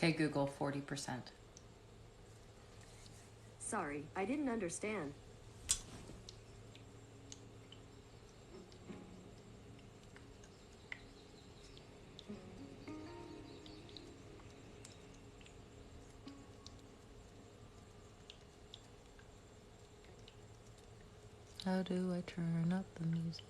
Okay, Google, 40%. Sorry, I didn't understand. How do I turn up the music?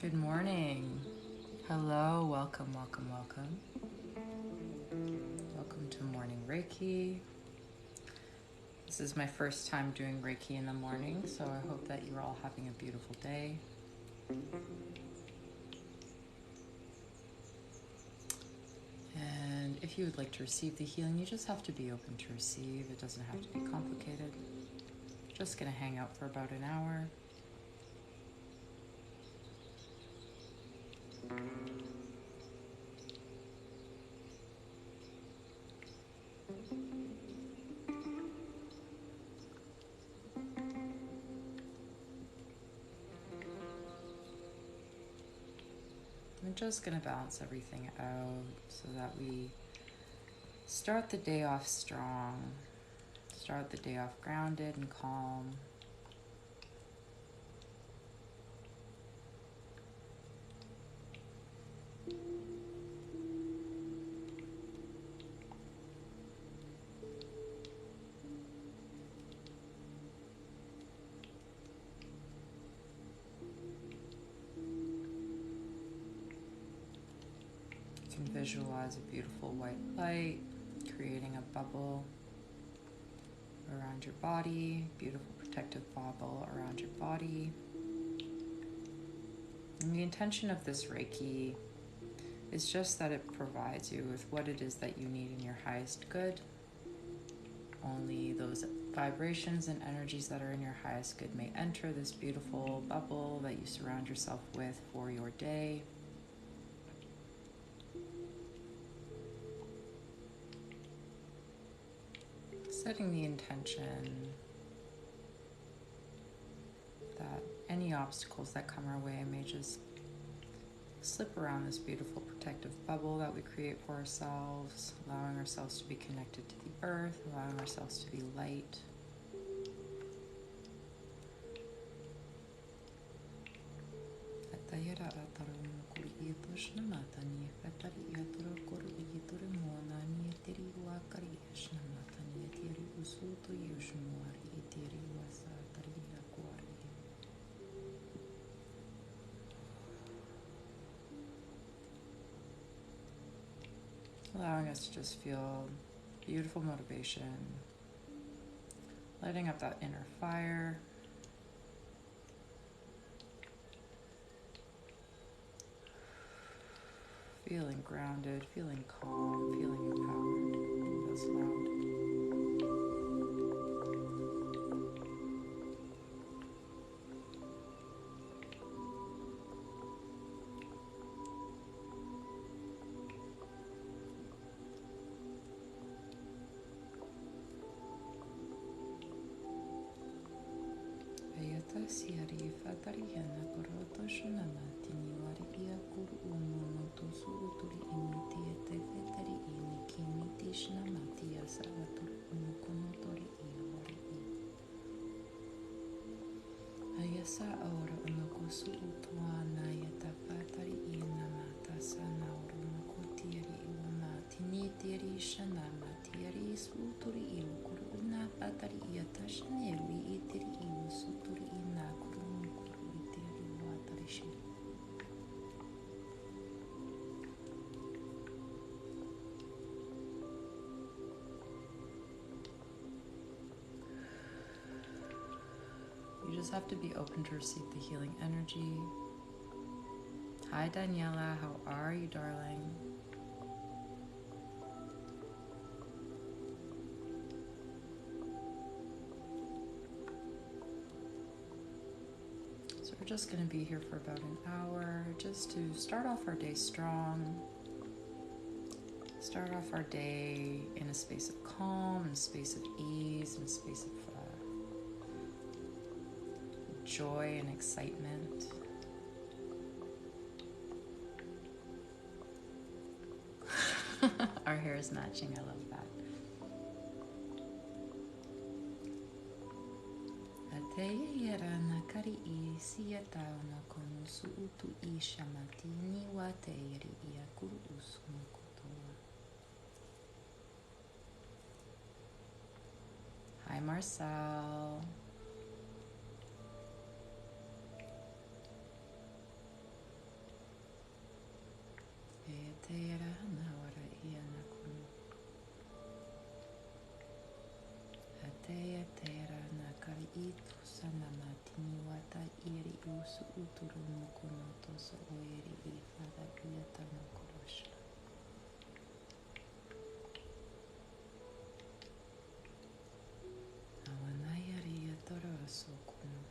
Good morning. Hello, welcome, welcome, welcome. Welcome to Morning Reiki. This is my first time doing Reiki in the morning, so I hope that you're all having a beautiful day. And if you would like to receive the healing, you just have to be open to receive. It doesn't have to be complicated. Just gonna hang out for about an hour. I'm just gonna balance everything out so that we start the day off strong. Start the day off grounded and calm. You can visualize a beautiful white light creating a bubble around your body, beautiful protective bubble around your body. And the intention of this Reiki is just that it provides you with what it is that you need in your highest good. Only those vibrations and energies that are in your highest good may enter this beautiful bubble that you surround yourself with for your day. Setting the intention that any obstacles that come our way may just slip around this beautiful protective bubble that we create for ourselves, allowing ourselves to be connected to the earth, allowing ourselves to be light. Allowing us to just feel beautiful motivation, lighting up that inner fire. Feeling grounded, feeling calm, feeling empowered. That's loud. just have to be open to receive the healing energy. Hi Daniela, how are you, darling? So we're just going to be here for about an hour just to start off our day strong. Start off our day in a space of calm, in a space of ease, in a space of joy and excitement. Our hair is matching, I love that. Ateia na kari I sia tau na kono suutu I shamati ni wa teiri I akuru usumu kotoa. Hi Marcel. Ateia na wara ia na kono. Ateia teira na kari I tusa na matini wata iri usu uturu mukuno toso oeri I fada ia tano korosha. Awanayari ia toro sokuno.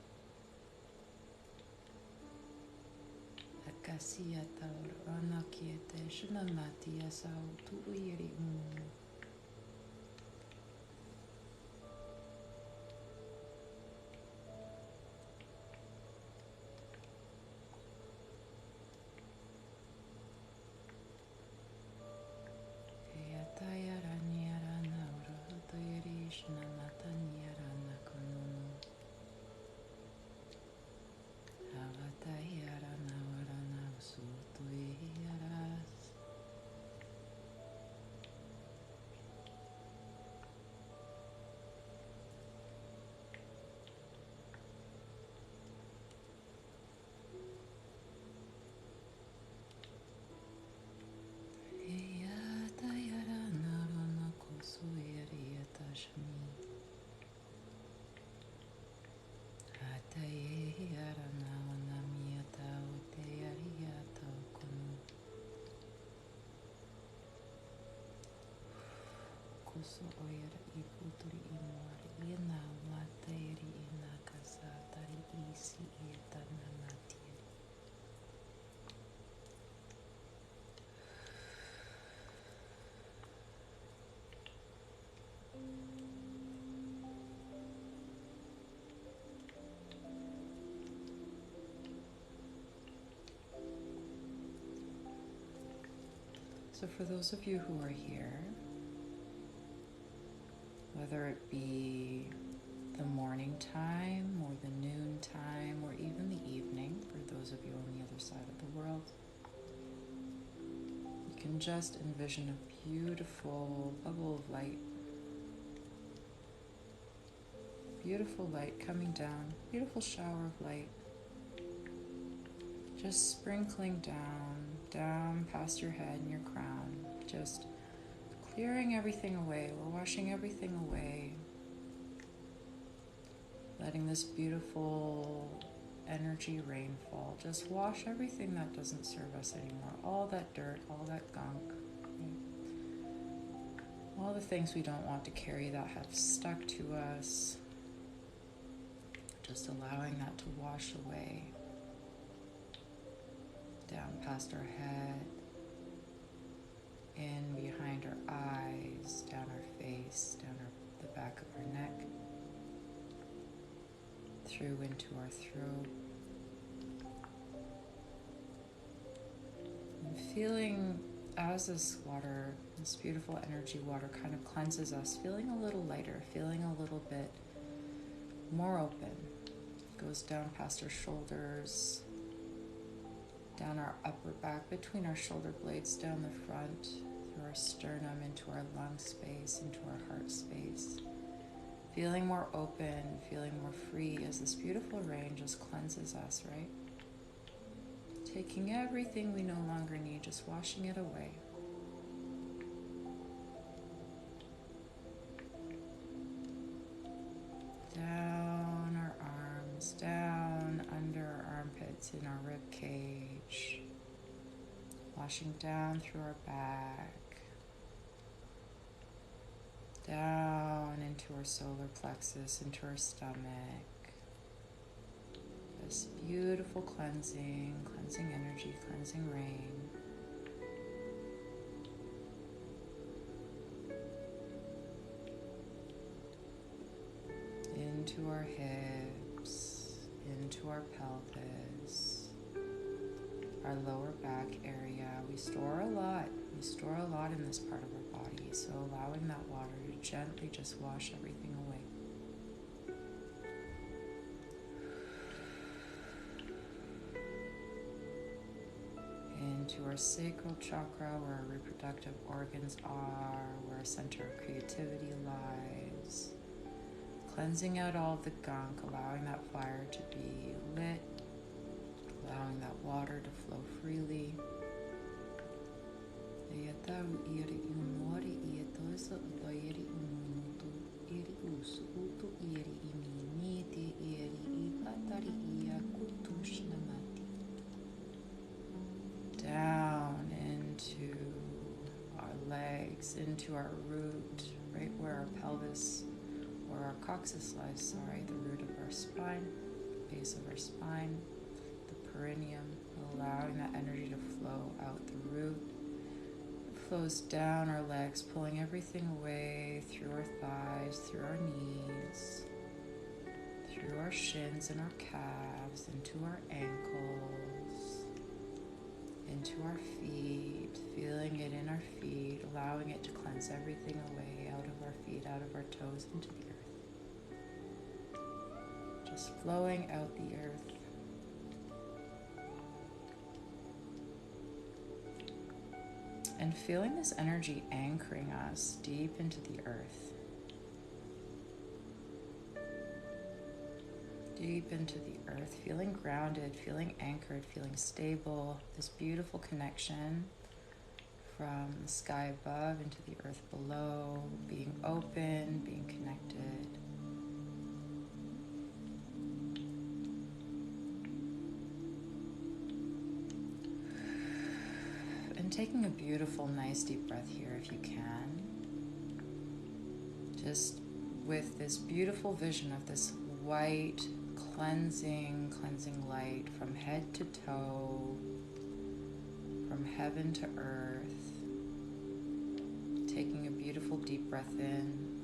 Akasia taur anakiete shunamati asau tu iri umu. So oira I puturi I moari I na mateiri I na kasatari I si I tana matieri. So for those of you who are here, whether it be the morning time or the noon time or even the evening, for those of you on the other side of the world, you can just envision a beautiful bubble of light. Beautiful light coming down, beautiful shower of light, just sprinkling down past your head and your crown, just clearing everything away. We're washing everything away, letting this beautiful energy rainfall just wash everything that doesn't serve us anymore, all that dirt, all that gunk, all the things we don't want to carry that have stuck to us, just allowing that to wash away, down past our head, in behind our eyes, down our face, down the back of our neck, through into our throat. And feeling as this water, this beautiful energy water kind of cleanses us, feeling a little lighter, feeling a little bit more open. Goes down past our shoulders, down our upper back, between our shoulder blades, down the front, through our sternum, into our lung space, into our heart space. Feeling more open, feeling more free as this beautiful rain just cleanses us, right? Taking everything we no longer need, just washing it away. Down our arms, down release in our rib cage, washing down through our back, down into our solar plexus, into our stomach. This beautiful cleansing energy, cleansing rain. Into our hips, into our pelvis, our lower back area. We store a lot. We store a lot in this part of our body, so allowing that water to gently just wash everything away. Into our sacral chakra, where our reproductive organs are, where our center of creativity lies. Cleansing out all of the gunk, allowing that fire to be lit, allowing that water to flow freely. Down into our legs, into our root, right where our pelvis or our coccyx lies, the root of our spine, base of our spine, the perineum, allowing that energy to flow out the root. It flows down our legs, pulling everything away through our thighs, through our knees, through our shins and our calves, into our ankles, into our feet, feeling it in our feet, allowing it to cleanse everything away out of our feet, out of our toes, into the earth. Just flowing out the earth. And feeling this energy anchoring us deep into the earth. Deep into the earth, feeling grounded, feeling anchored, feeling stable. This beautiful connection from the sky above into the earth below, being open, being connected. And taking a beautiful, nice deep breath here if you can. Just with this beautiful vision of this white, cleansing light from head to toe, from heaven to earth. Taking a beautiful deep breath in.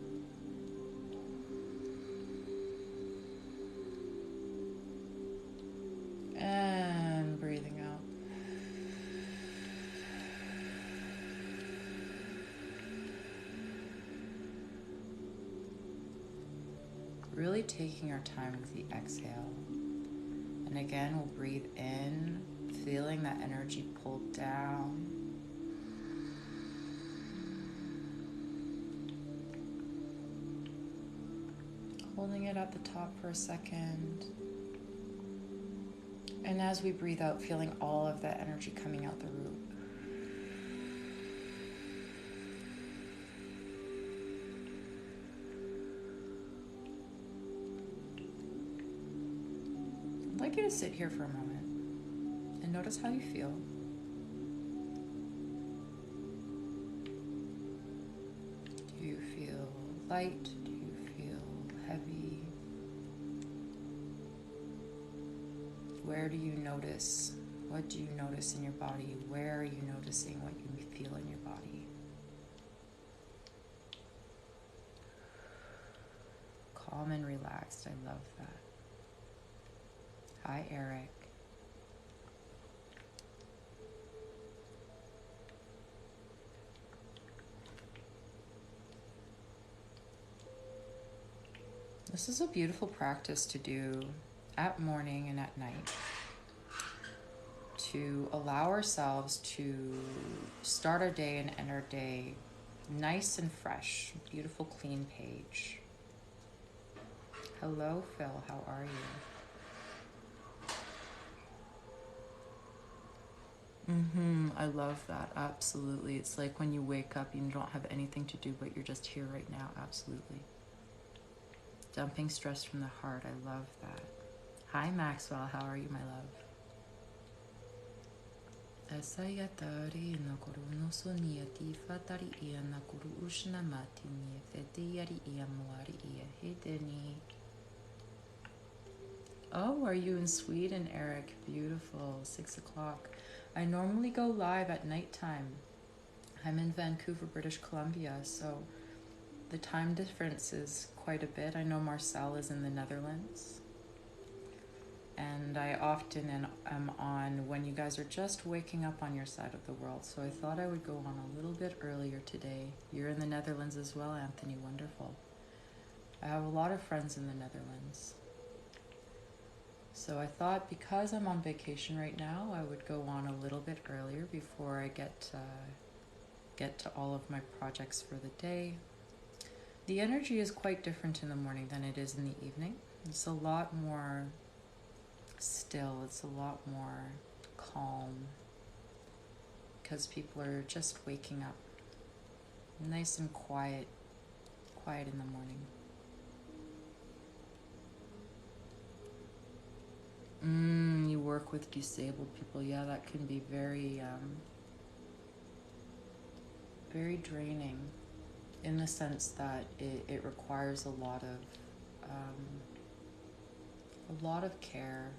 And breathing out. Really taking our time with the exhale. And again, we'll breathe in, feeling that energy pull down. Holding it at the top for a second. And as we breathe out, feeling all of that energy coming out the root. I'd like you to sit here for a moment and notice how you feel. Do you feel light? Do you feel heavy? Where do you notice? What do you notice in your body? Where are you noticing what you feel in your body? Calm and relaxed. I love that. Hi, Eric. This is a beautiful practice to do at morning and at night, to allow ourselves to start our day and end our day nice and fresh, beautiful, clean page. Hello, Phil. How are you? I love that. Absolutely. It's like when you wake up, you don't have anything to do, but you're just here right now. Absolutely. Dumping stress from the heart. I love that. Hi, Maxwell. How are you, my love? Asayatari nakuru no soniati fatari ia nakuru ushna mati ni fete yari ia moari ia hedeni. Oh, are you in Sweden, Eric? Beautiful. 6 o'clock. I normally go live at nighttime. I'm in Vancouver, British Columbia, so the time difference is quite a bit. I know Marcel is in the Netherlands. And I often am on when you guys are just waking up on your side of the world. So I thought I would go on a little bit earlier today. You're in the Netherlands as well, Anthony. Wonderful. I have a lot of friends in the Netherlands. So I thought because I'm on vacation right now, I would go on a little bit earlier before I get to all of my projects for the day. The energy is quite different in the morning than it is in the evening. It's a lot more still, it's a lot more calm because people are just waking up. Nice and quiet in the morning. You work with disabled people. Yeah, that can be very very draining in the sense that it requires a lot of care.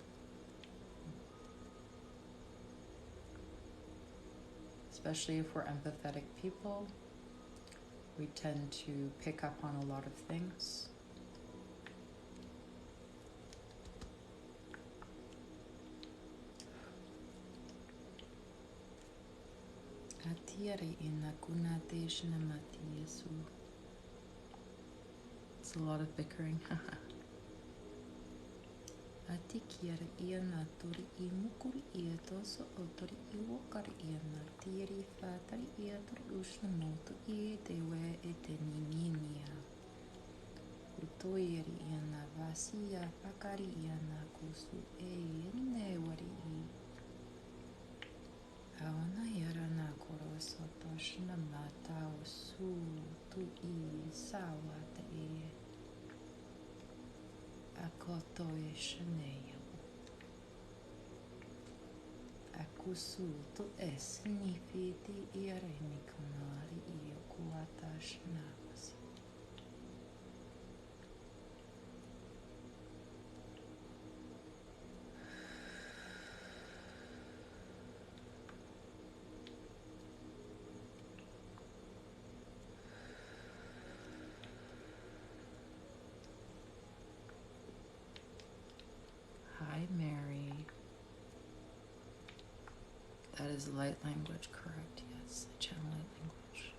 Especially if we're empathetic people, we tend to pick up on a lot of things. It's a lot of bickering. Atikiara ia na tori I mukuri ia toso o tori I wokari ia na tiri whātari ia tori usna motu I te we e te nininia. Utoiri ia na vasi ia whakari ia na kusu e ene wari I. Awana iara na koro soto shina mata o su tu I sawa te e. Akoto e shaneya. Akusu to e sinifiti iare ni kumari I okuata shanawasi. Hi, Mary. That is light language, correct? Yes, I channel light language.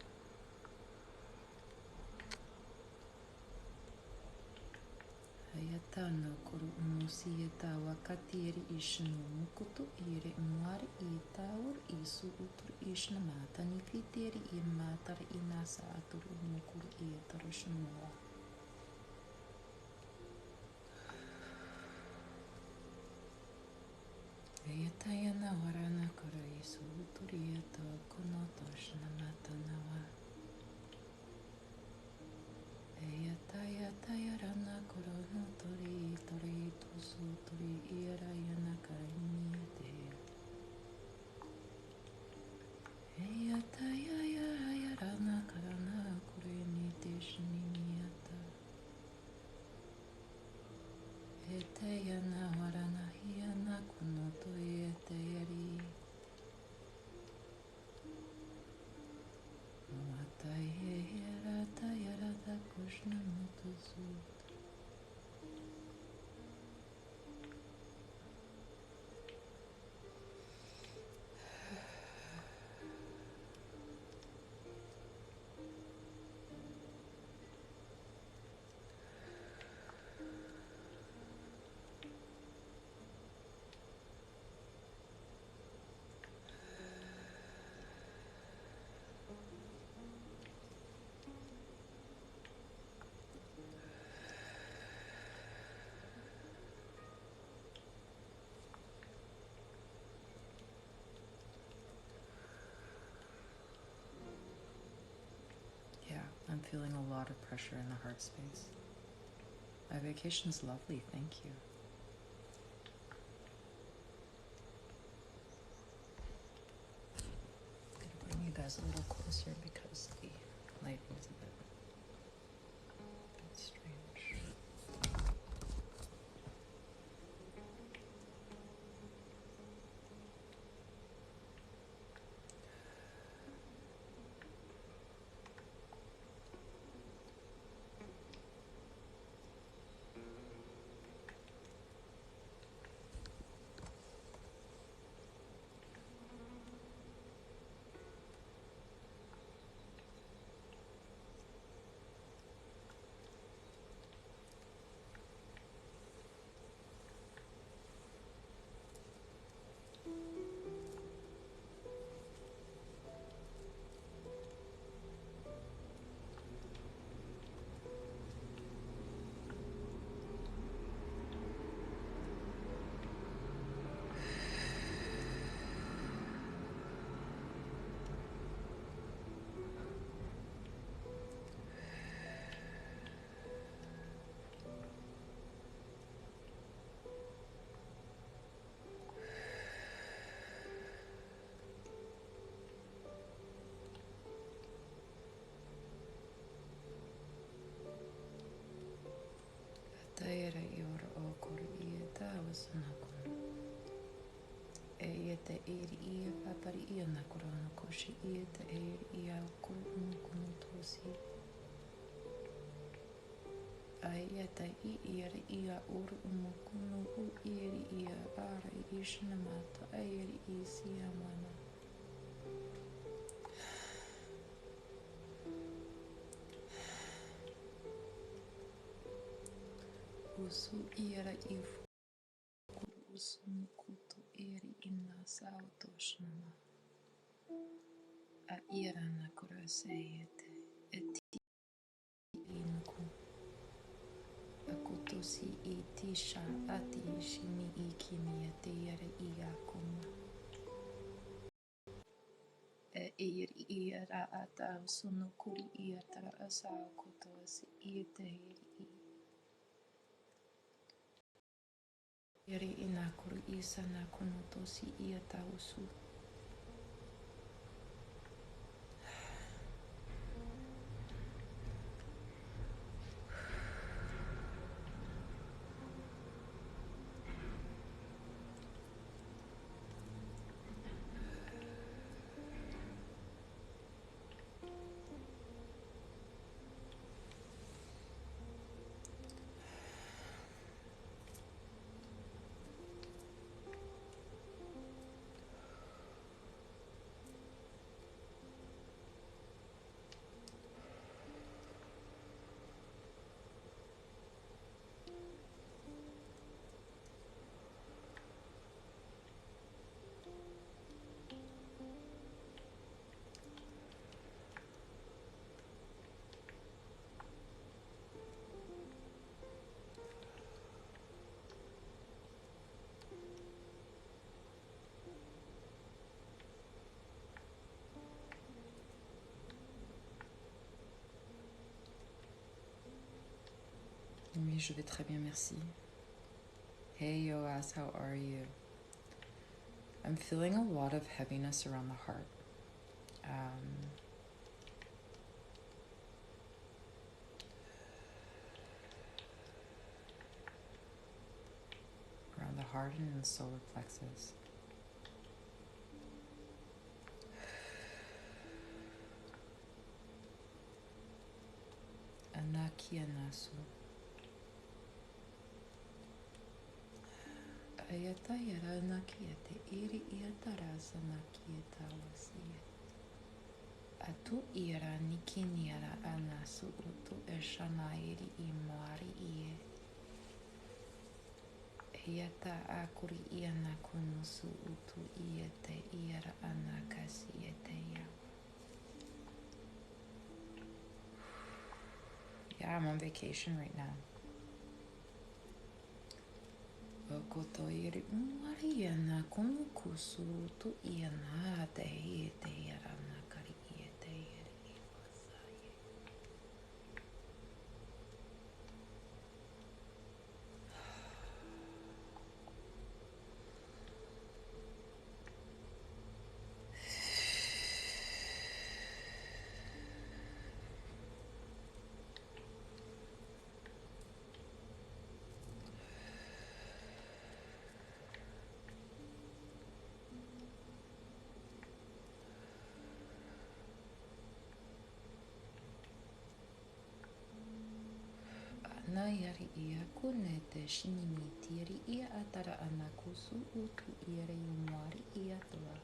Hayata no koro umusi eta wakati eri ishino mukoto ere umwari ita or isu utur ishna mata ni fiteri I matara inasa atur umukuru ita roshimoa. Hayata yana warana koro isu utur ita konoto shna mata nawa. Hayata yarana koro no tori tosu tori ira yana karini te. Hayata yarana karana kore ni te shinimiata. Ete yana warana hiana kunoto ete yari. Mata yarata kushna motosu. I'm feeling a lot of pressure in the heart space. My vacation's lovely, thank you. guys a little closer because the lighting is a bit strange. Taira I ora o kore I e tāua sanakona. E te iri I e papari I ana kora ana koshi I te iri I au kore umukumu tosi. Ai te I ara I a ora umukumu u iri I a ara I ishinamata a iri I siamana. Usu I ara I usu mukuto iri I nā sao toshinama. A ira na kora se e te ti I nuku. A kotosi I tisha ati shini I kimi a te ira I a koma. E iri I ara ata sono kuri I atara asao kotosi I te iri I. Iri I nā kuru I sana konotosi I ata usu. Oui, je vais très bien, merci. Hey Yoas, how are you? I'm feeling a lot of heaviness around the heart. Around the heart and in the solar plexus. Anakia nasu. Ayata yara nakia te iri iatarasa nakia tawasia. Atu ira nikiniara anasu utu eshanairi I mari ie. Iata akuri iana kunusu utu iete ira anakasi ete yawa. Yeah, I'm on vacation right now. Okoto iri umari iana kunukusu utu iana te iete ira nakari iete iri iwasaye. Ayari ia kunete shinimi tiari ia atara anakusu utu iere yumwari ia toa.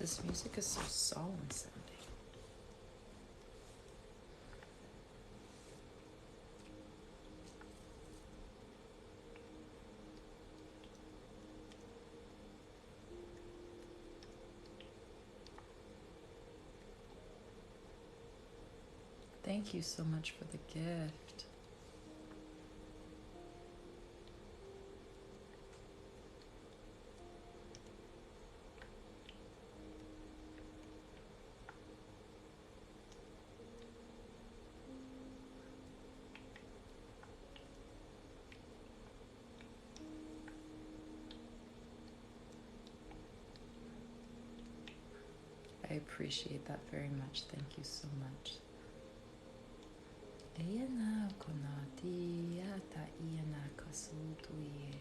This music is so solemn sounding. Thank you so much for the gift. I appreciate that very much. Thank you so much. Eyana konati ata iana kasutuye.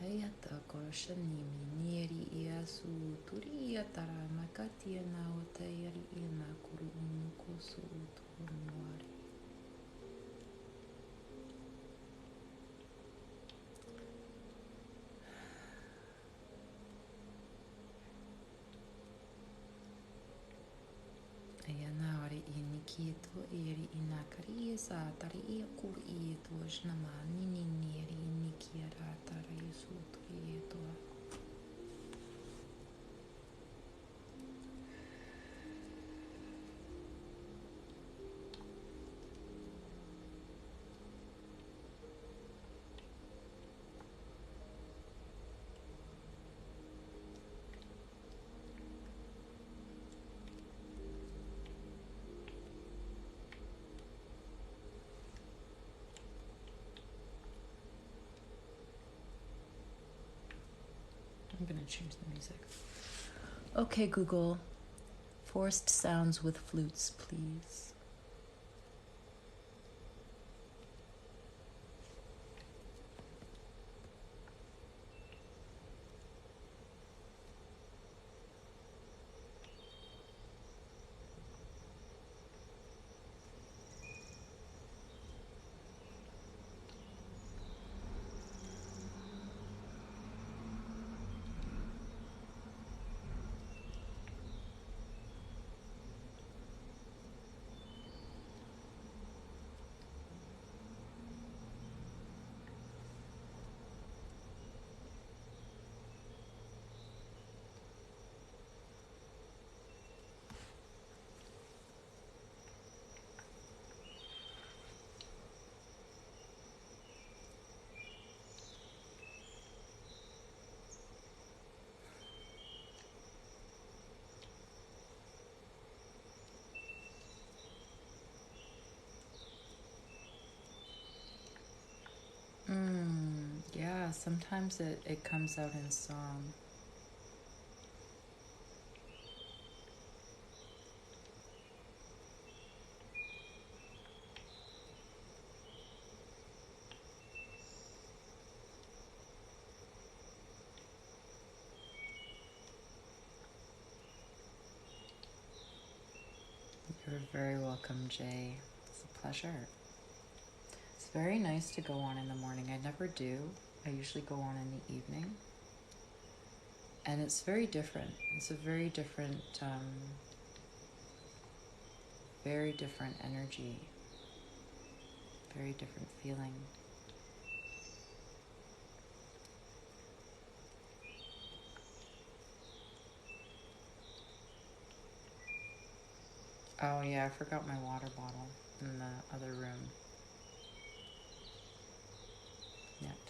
Ayata koroshanimi nieri iasu turi atara makati ana otayari iana kuru umukosu utuwari. Ayana ori inikieto eri inakari esa tari ia kur ieto shnama nini nieri inikiara tara yesu turi ieto. I'm gonna change the music. Okay, Google. Forced sounds with flutes, please. Yeah, sometimes it comes out in song. You're very welcome, Jay. It's a pleasure. It's very nice to go on in the morning. I never do. I usually go on in the evening. And it's very different. It's a very different energy, very different feeling. Oh yeah, I forgot my water bottle in the other room.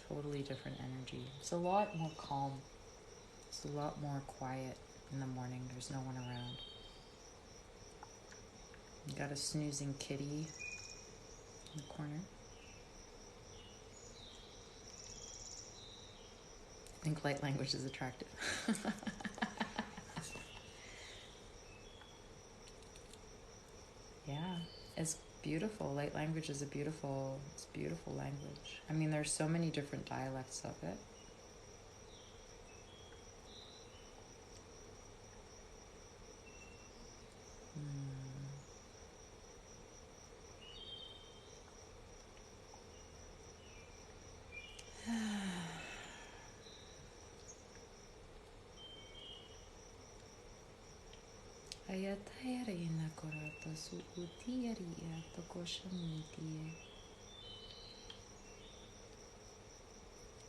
totally different energy. It's a lot more calm. It's a lot more quiet in the morning. There's no one around. You got a snoozing kitty in the corner. I think light language is attractive. Yeah, it's beautiful. Light language is it's beautiful language. I mean, there's so many different dialects of it. Ayatayarina korata su utiaria tokoshamiti.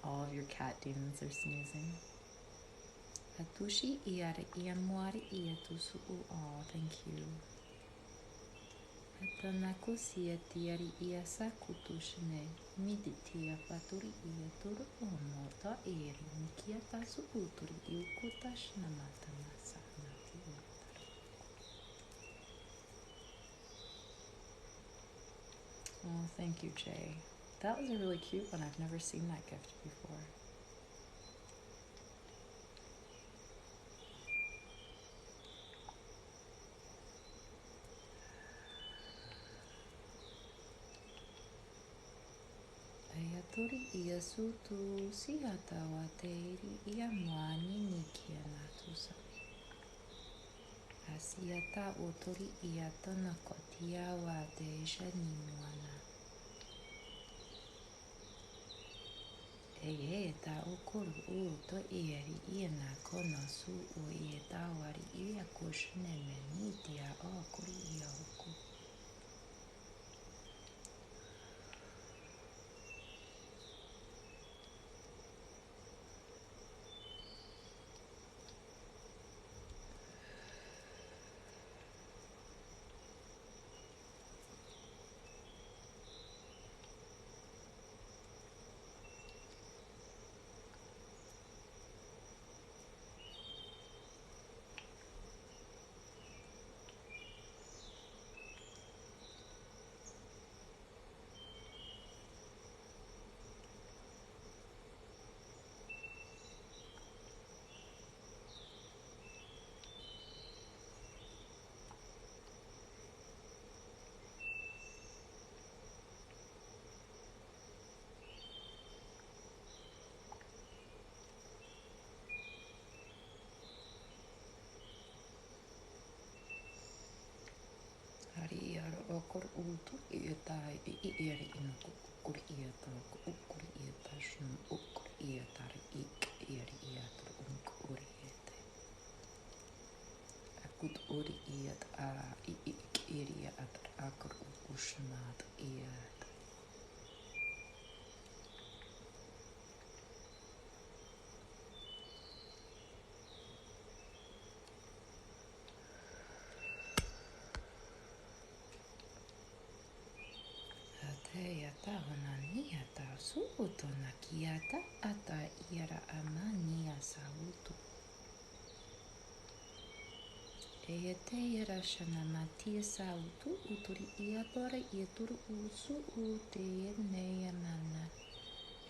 All of your cat demons are sneezing. Atushi iara iamuari iatusu. Oh, thank you. Atanakusia tiari iasa kutushne. Miditia faturi iaturu omota eri. Nikiata su uturi iukutashnamatana. Oh, thank you, Jay. That was a really cute one. I've never seen that gift before. Ayatori iasutu siata wateri iamwani nikia natusa. Asiata otori iata nakotia wate shanimuana. Eeta okuru uto eri iena konosu o ieta wari ia kushneme nitia okuri iahuku. Okor utu ieta iri inuku ukur ieta ukur ieta shun ukur ieta ik iri ieta ukur ieta akut uri iet a ik iri at akor ukushnat iet. Teata onaniata suuto nakiata ata ira amania sautu. Eete ira shanamatia sautu uturi iapora iaturu usu ute neyamana.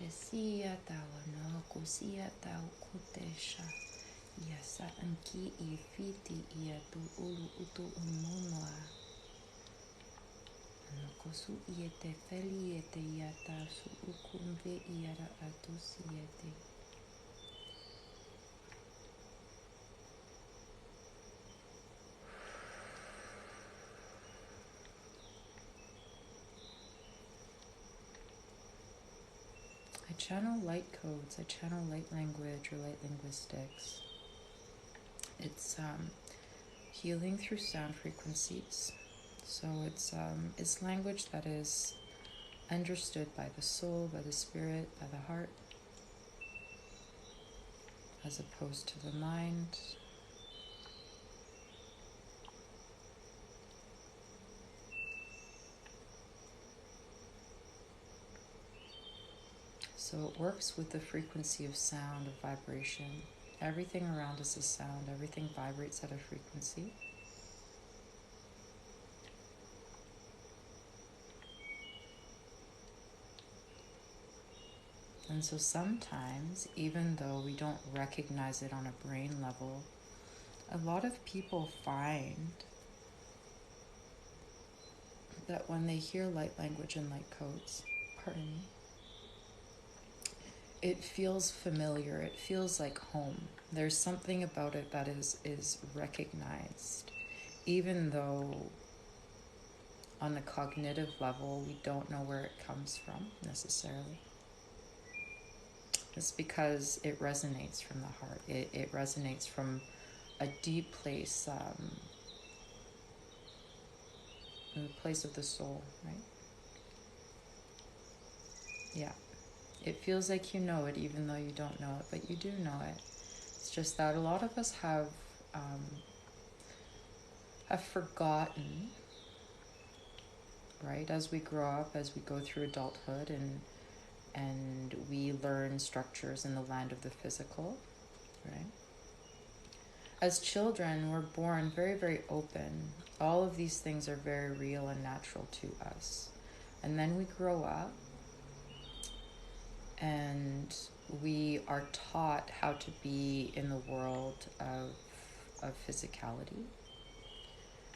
Esia tau no kusia tau kutesha. Yasa anki ifiti iatu ulu utu umunwa. Nokosu iete feli iete iata su ukumve iara atus iete. I channel light codes, I channel light language or light linguistics. It's healing through sound frequencies. So it's language that is understood by the soul, by the spirit, by the heart, as opposed to the mind. So it works with the frequency of sound, of vibration. Everything around us is sound, everything vibrates at a frequency. And so sometimes, even though we don't recognize it on a brain level, a lot of people find that when they hear light language and light codes, pardon me, it feels familiar, it feels like home. There's something about it that is recognized, even though on a cognitive level we don't know where it comes from necessarily. It's because it resonates from the heart. It resonates from a deep place, in the place of the soul, right? Yeah. It feels like you know it even though you don't know it, but you do know it. It's just that a lot of us have forgotten, right? As we grow up, as we go through adulthood, and we learn structures in the land of the physical, right? As children, we're born very, very open. All of these things are very real and natural to us. And then we grow up and we are taught how to be in the world of physicality.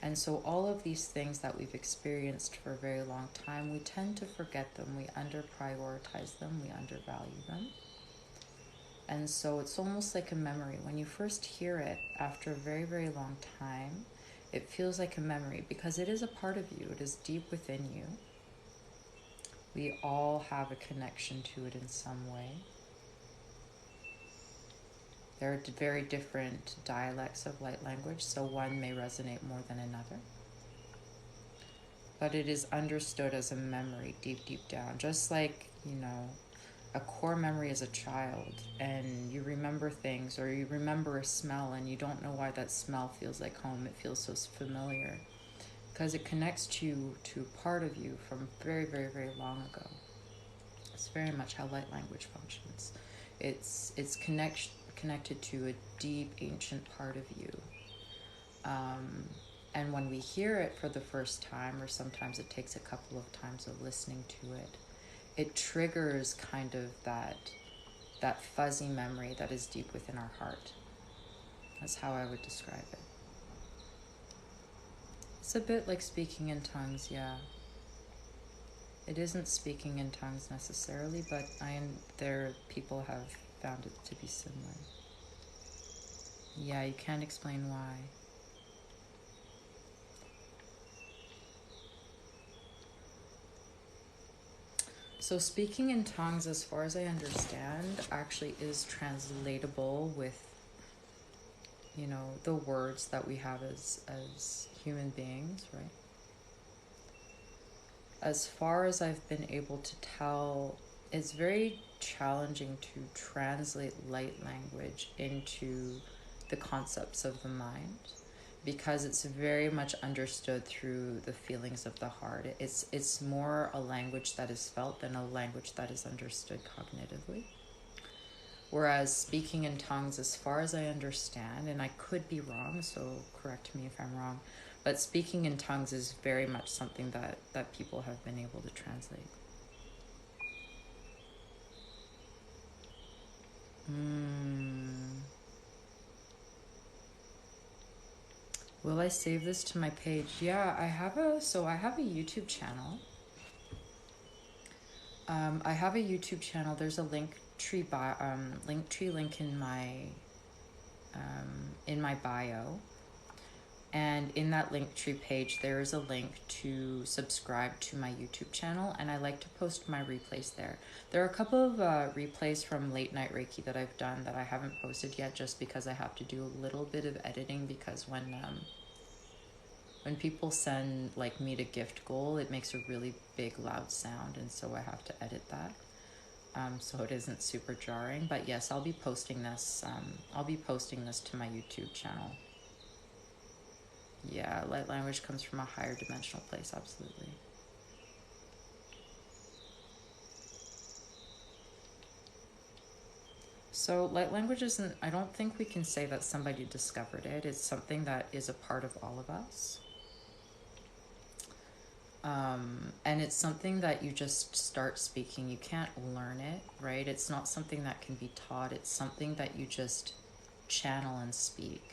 And so all of these things that we've experienced for a very long time, we tend to forget them. We under-prioritize them. We undervalue them. And so it's almost like a memory. When you first hear it after a very, very long time, it feels like a memory because it is a part of you. It is deep within you. We all have a connection to it in some way. There are very different dialects of light language, so one may resonate more than another. But it is understood as a memory deep, deep down. Just like, a core memory as a child, and you remember things, or you remember a smell and you don't know why that smell feels like home. It feels so familiar because it connects to part of you from very, very, very long ago. It's very much how light language functions. It's connected to a deep ancient part of you. And when we hear it for the first time, or sometimes it takes a couple of times of listening to it, it triggers kind of that fuzzy memory that is deep within our heart. That's how I would describe it. It's a bit like speaking in tongues, yeah. It isn't speaking in tongues necessarily, but people have found it to be similar. Yeah, you can't explain why. So speaking in tongues, as far as I understand, actually is translatable with, the words that we have as human beings, right? As far as I've been able to tell, it's very challenging to translate light language into the concepts of the mind because it's very much understood through the feelings of the heart. It's more a language that is felt than a language that is understood cognitively. Whereas speaking in tongues, as far as I understand, and I could be wrong, so correct me if I'm wrong, but speaking in tongues is very much something that people have been able to translate. Will I save this to my page? Yeah, I have a YouTube channel. I have a YouTube channel. There's a link tree link in my bio. And in that Linktree page, there is a link to subscribe to my YouTube channel, and I like to post my replays there. There are a couple of replays from Late Night Reiki that I've done that I haven't posted yet just because I have to do a little bit of editing because when people send me to gift goal, it makes a really big loud sound, and so I have to edit that. So it isn't super jarring, but yes, I'll be posting this. I'll be posting this to my YouTube channel. Yeah, light language comes from a higher dimensional place, absolutely. So light language isn't, I don't think we can say that somebody discovered it. It's something that is a part of all of us. And it's something that you just start speaking. You can't learn it, right? It's not something that can be taught. It's something that you just channel and speak.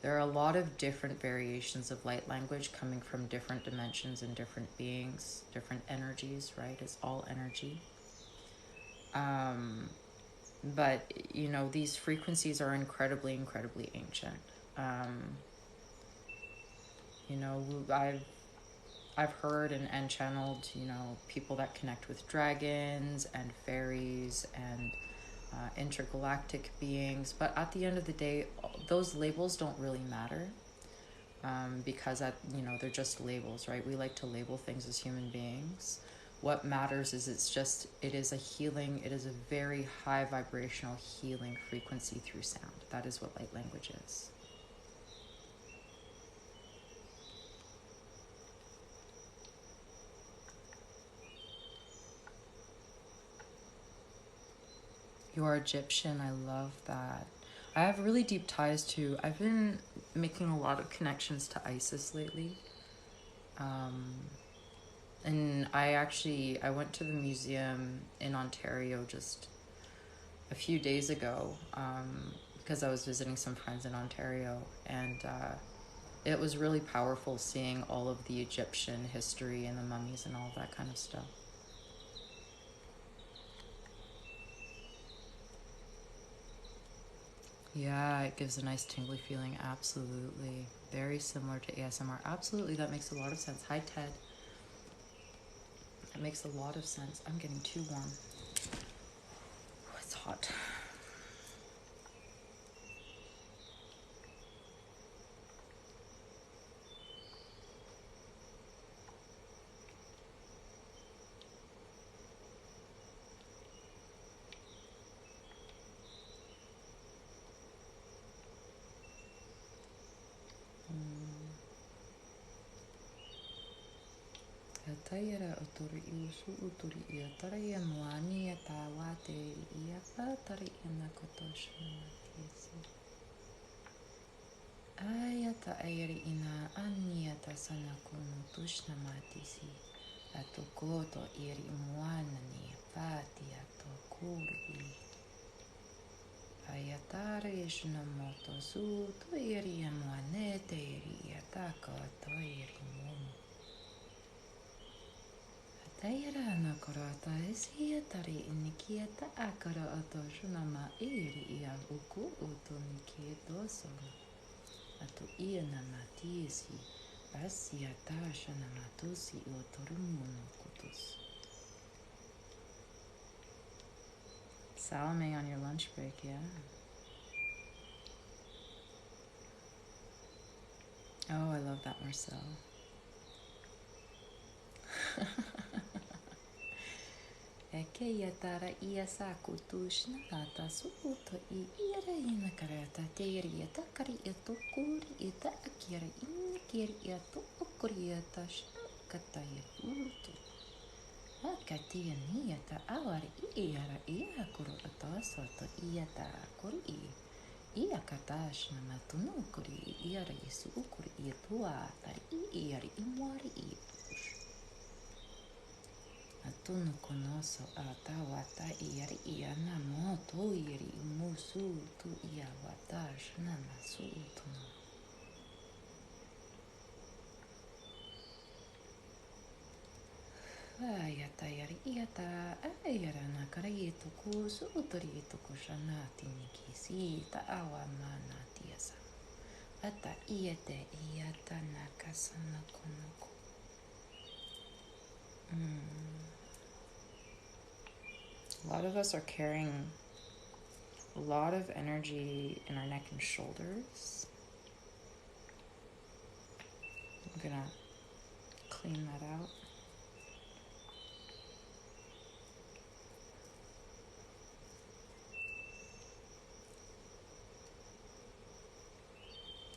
There are a lot of different variations of light language coming from different dimensions and different beings, different energies, right? It's all energy. But, you know, these frequencies are incredibly, incredibly ancient. Um, you know, I've heard and channeled, you know, people that connect with dragons and fairies and intergalactic beings. But at the end of the day, those labels don't really matter, because you know, they're just labels, right? We like to label things as human beings. What matters is it is a healing. It is a very high vibrational healing frequency through sound. That is what light language is. You are Egyptian. I love that. I have really deep ties to, I've been making a lot of connections to Isis lately. Um, and I went to the museum in Ontario just a few days ago, because I was visiting some friends in Ontario. And it was really powerful seeing all of the Egyptian history and the mummies and all that kind of stuff. Yeah, it gives a nice tingly feeling. Absolutely. Very similar to ASMR. Absolutely, that makes a lot of sense. Hi, Ted. It makes a lot of sense. I'm getting too warm. Oh, it's hot. Taira o tori I usu o tori I a tara I a moani a tā wate I a pātara I na kotoshana matiesi. Ai a ta airi I nā ani a ta sana kono tushna matisi. A to koto iri moana ni a pāti a to kuri. Ai a tāra I shuna moto su to iri a moane te iri I a tāko to iri mono. Taira na korata e sia tari iniki e ta akara o to shuna ma iri I a uku o to niki e dosona. A to ia na matiesi, asi a tasha na matusi o toru mono kutus. Salome on your lunch break, yeah. Oh, I love that, Marcel. E ke ia tara ia sa kutushna ata suuto I ira ina karata te iri ta kari I to kuri I ta akira ina kiri I to okuri I ta shakata I uto. Aka tia nia ta awari I iara ia kuru ata soto ia ta kuri I. Ia katashna matunu kuri I iara I su ukuri I tua tari I iari I muari I push. Atunu konoso a ta wata iari ia na moto iri musu tu ia wata shna masu utuno. Aya ta iari ia ta ayara na kara I tuku su uturi I tuku shanati nikisi ta awa mana tiasa. Ata iete ia ta nakasana konoko. A lot of us are carrying a lot of energy in our neck and shoulders. I'm gonna clean that out.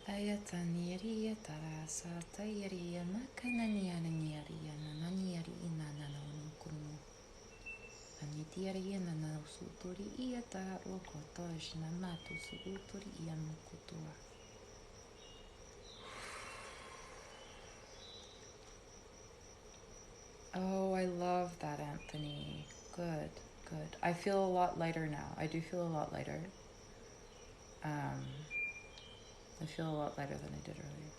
Ayata niari tarasa tayari makana niari niari nananiari inana no kumu. Aniti tiara ia na na usutori ia ta o koto ishna matu su utori ia mukutua. Oh, I love that, Anthony. Good, good. I feel a lot lighter now. I do feel a lot lighter. I feel a lot lighter than I did earlier.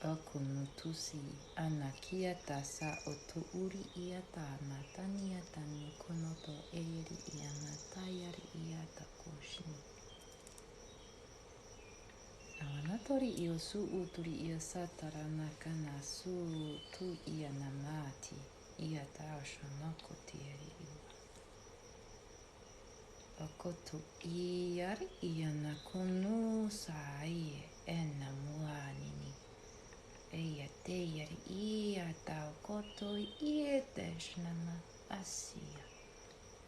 Oku mutusi anakia tasa o tuuri ia ta matania ta nukonoto eiri ia matayari ia ta koshini. Awanatori io su uturi ia satara nakana su tu ia namati ia ta shonoko tieri ia. Okoto iari ia nakonu saie ena muanini. Eia teiari ia tau koto ie teshnama asia.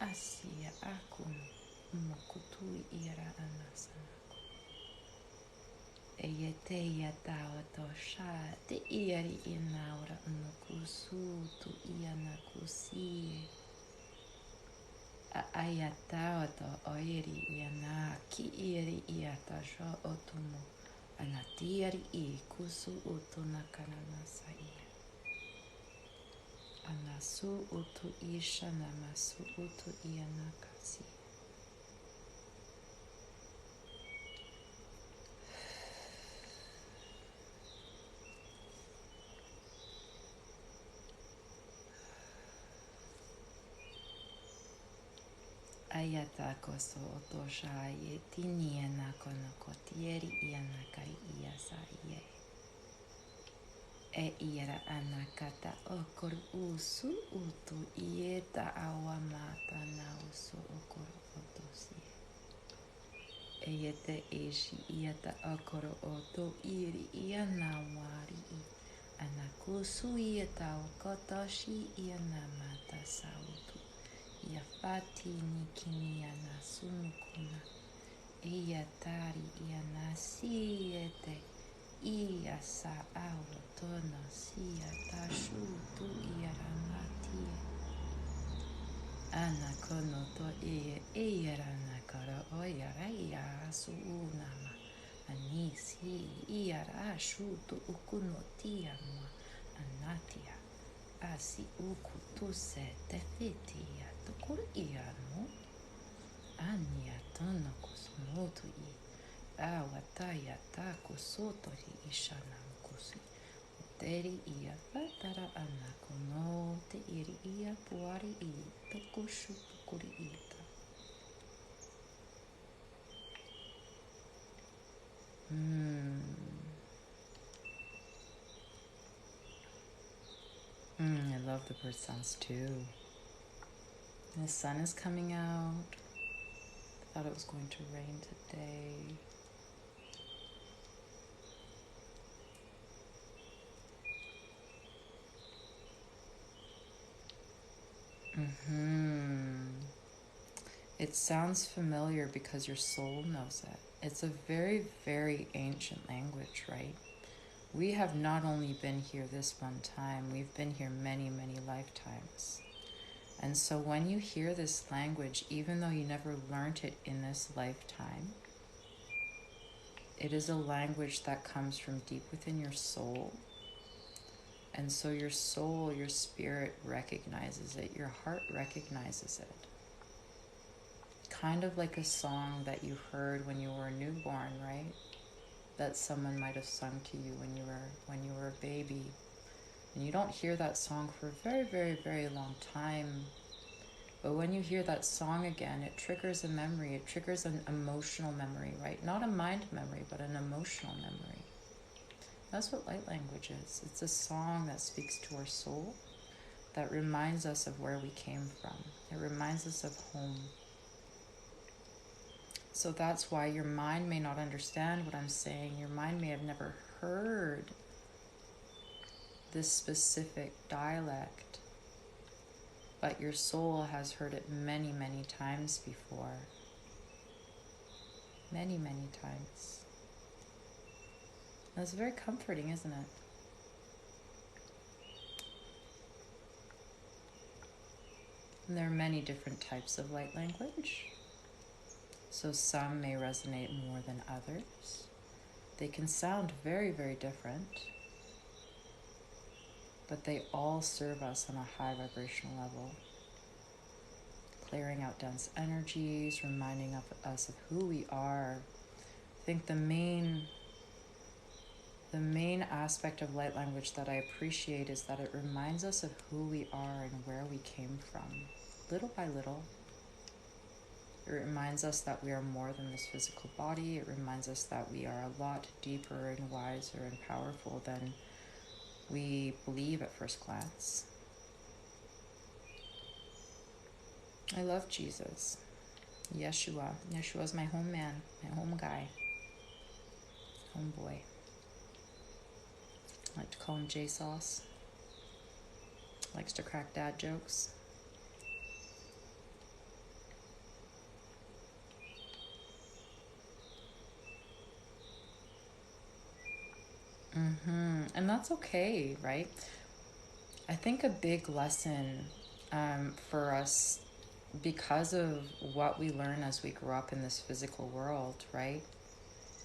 Asia akunu mokutui iara anasanako. Eia teia tau tosha te iari inaura nukusu tu ia nakusie. A aia tau to oiri ia na ki iari ia tasho otumu. Anatiari I kusu utu nakananasa ia. Anasu utu isha namasu utu ia nakasi. Ayata koso oto shaye tinia nakono kotieri ia nakari ia sa ie. E iera anakata okoro usu utu ieta awamata na usu okoro otosie. Eyete ishi ieta okoro oto iri ia nawari I. Anakusu ieta okotoshi ia namata sautu. Ia fati nikini ia nasunukuna. Ia tari ia nasiete. Ia sa auro tono sia tashu tu ia ramatie. Ana kono to ia ranakara oia ia asu unama. Anisi ia rashu tu ukuno tia ma anatia. Asi uku tu se te fiti ia tukuru ia no. Ania tono kusmotu I. Awataya taku sotori ishana mukusi. Teri ia patara anako no te iri ia puari I tokushu pukuri ita. I love the bird sounds too. The sun is coming out. I thought it was going to rain today. It sounds familiar because your soul knows it. It's a very, very ancient language, right? We have not only been here this one time, we've been here many, many lifetimes. And so when you hear this language, even though you never learned it in this lifetime, it is a language that comes from deep within your soul. And so your soul, your spirit recognizes it, your heart recognizes it. Kind of like a song that you heard when you were a newborn, right? That someone might have sung to you when you were a baby. And you don't hear that song for a very, very, very long time. But when you hear that song again, it triggers a memory. It triggers an emotional memory, right? Not a mind memory, but an emotional memory. That's what light language is. It's a song that speaks to our soul, that reminds us of where we came from. It reminds us of home. So that's why your mind may not understand what I'm saying. Your mind may have never heard this specific dialect, but your soul has heard it many, many times before. Many, many times. And it's very comforting, isn't it? And there are many different types of light language. So some may resonate more than others. They can sound very, very different, but they all serve us on a high vibrational level, clearing out dense energies, reminding us of who we are. I think the main aspect of light language that I appreciate is that it reminds us of who we are and where we came from, little by little. It reminds us that we are more than this physical body. It reminds us that we are a lot deeper and wiser and powerful than we believe at first glance. I love Jesus. Yeshua. Yeshua's my home man, my home guy, homeboy. I like to call him J-Sauce. Likes to crack dad jokes. And that's okay, right? I think a big lesson for us, because of what we learn as we grow up in this physical world, right,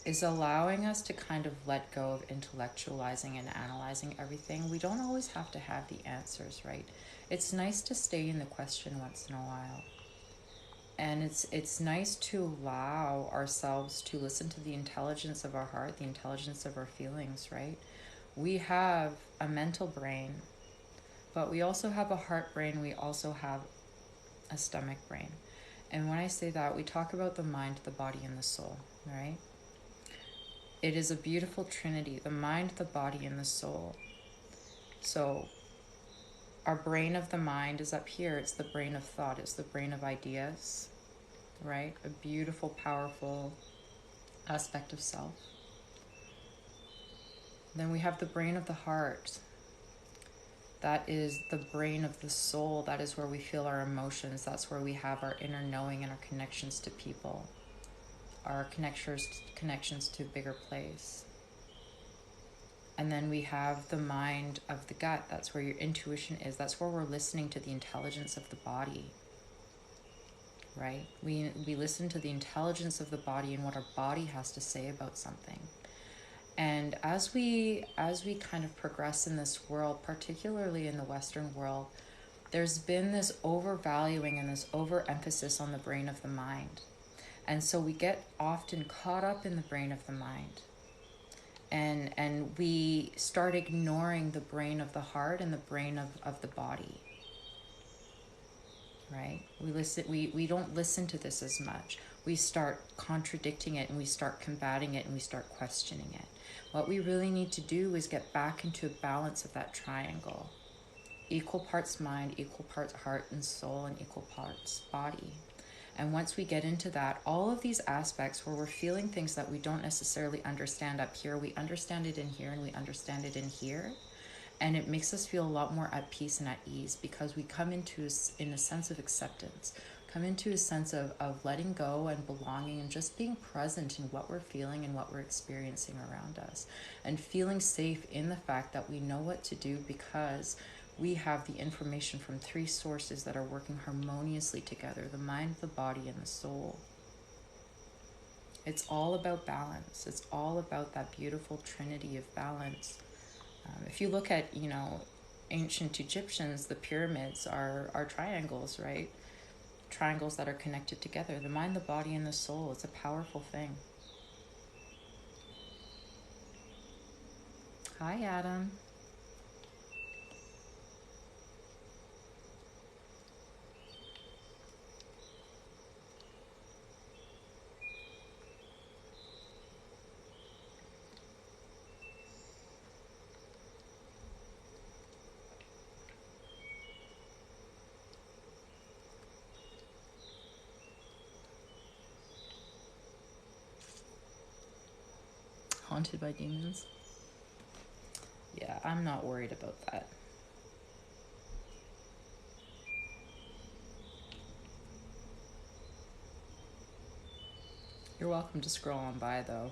is allowing us to kind of let go of intellectualizing and analyzing everything. We don't always have to have the answers, right? It's nice to stay in the question once in a while. And it's nice to allow ourselves to listen to the intelligence of our heart, the intelligence of our feelings, right? We have a mental brain, but we also have a heart brain. We also have a stomach brain. And when I say that, we talk about the mind, the body, and the soul, right? It is a beautiful trinity, the mind, the body, and the soul. So our brain of the mind is up here. It's the brain of thought. It's the brain of ideas, right? A beautiful, powerful aspect of self. Then we have the brain of the heart. That is the brain of the soul. That is where we feel our emotions. That's where we have our inner knowing and our connections to people, our connections to a bigger place. And then we have the mind of the gut. That's where your intuition is. That's where we're listening to the intelligence of the body, right? We listen to the intelligence of the body and what our body has to say about something. And as we kind of progress in this world, particularly in the Western world, there's been this overvaluing and this overemphasis on the brain of the mind. And so we get often caught up in the brain of the mind. And we start ignoring the brain of the heart and the brain of the body. Right? We don't listen to this as much. We start contradicting it and we start combating it and we start questioning it. What we really need to do is get back into a balance of that triangle. Equal parts mind, equal parts heart and soul, and equal parts body. And once we get into that, all of these aspects where we're feeling things that we don't necessarily understand up here, we understand it in here and we understand it in here. And it makes us feel a lot more at peace and at ease, because we come into in a sense of acceptance, come into a sense of letting go and belonging and just being present in what we're feeling and what we're experiencing around us, and feeling safe in the fact that we know what to do because we have the information from three sources that are working harmoniously together: the mind, the body, and the soul. It's all about balance. It's all about that beautiful trinity of balance. If you look at, ancient Egyptians, the pyramids are triangles, right? Triangles that are connected together. The mind, the body, and the soul. It's a powerful thing. Hi, Adam. Haunted by demons. Yeah, I'm not worried about that. You're welcome to scroll on by, though.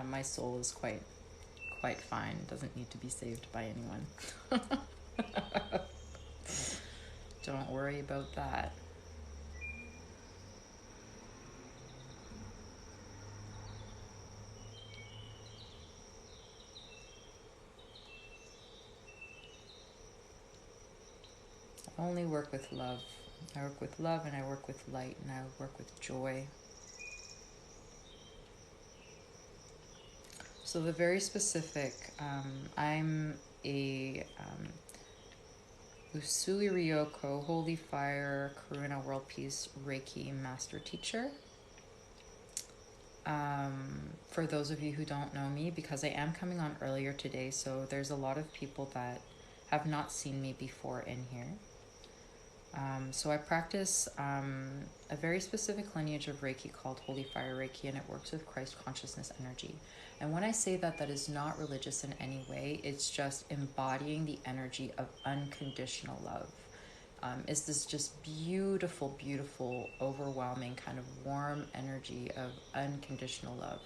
My soul is quite fine. Doesn't need to be saved by anyone. Don't worry about that. I only work with love. I work with love, and I work with light, and I work with joy. So the very specific, I'm a Usui Ryoko, Holy Fire, Karuna World Peace, Reiki Master Teacher. For those of you who don't know me, because I am coming on earlier today, so there's a lot of people that have not seen me before in here. So I practice a very specific lineage of Reiki called Holy Fire Reiki, and it works with Christ consciousness energy. And when I say that, that is not religious in any way. It's just embodying the energy of unconditional love. Is this just beautiful, beautiful, overwhelming kind of warm energy of unconditional love.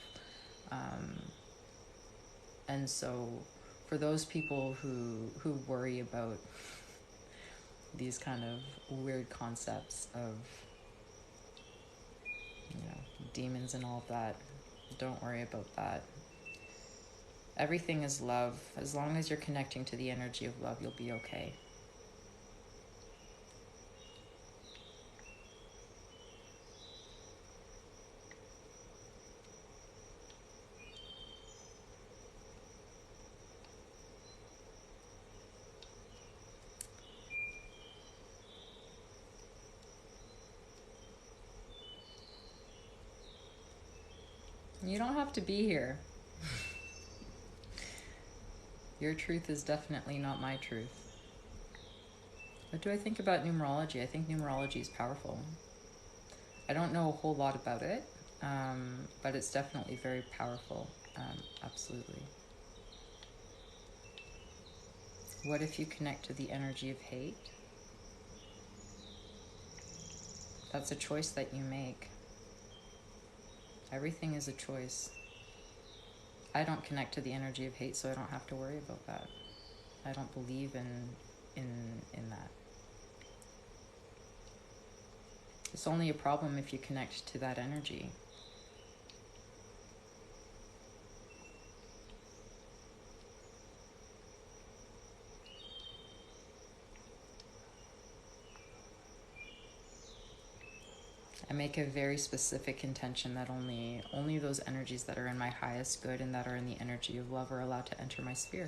And so for those people who worry about these kind of weird concepts of, demons and all of that, don't worry about that. Everything is love. As long as you're connecting to the energy of love, you'll be okay. You don't have to be here. Your truth is definitely not my truth. What do I think about numerology? I think numerology is powerful. I don't know a whole lot about it, but it's definitely very powerful. Absolutely. What if you connect to the energy of hate? That's a choice that you make. Everything is a choice. I don't connect to the energy of hate, so I don't have to worry about that. I don't believe in that. It's only a problem if you connect to that energy. I make a very specific intention that only those energies that are in my highest good and that are in the energy of love are allowed to enter my sphere.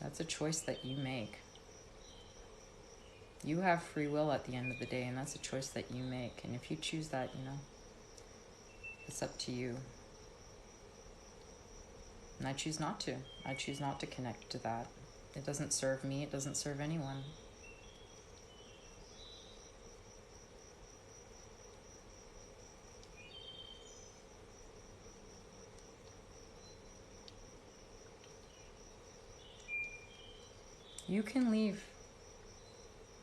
That's a choice that you make. You have free will at the end of the day, and that's a choice that you make. And if you choose that, it's up to you. And I choose not to. I choose not to connect to that. It doesn't serve me. It doesn't serve anyone. You can leave.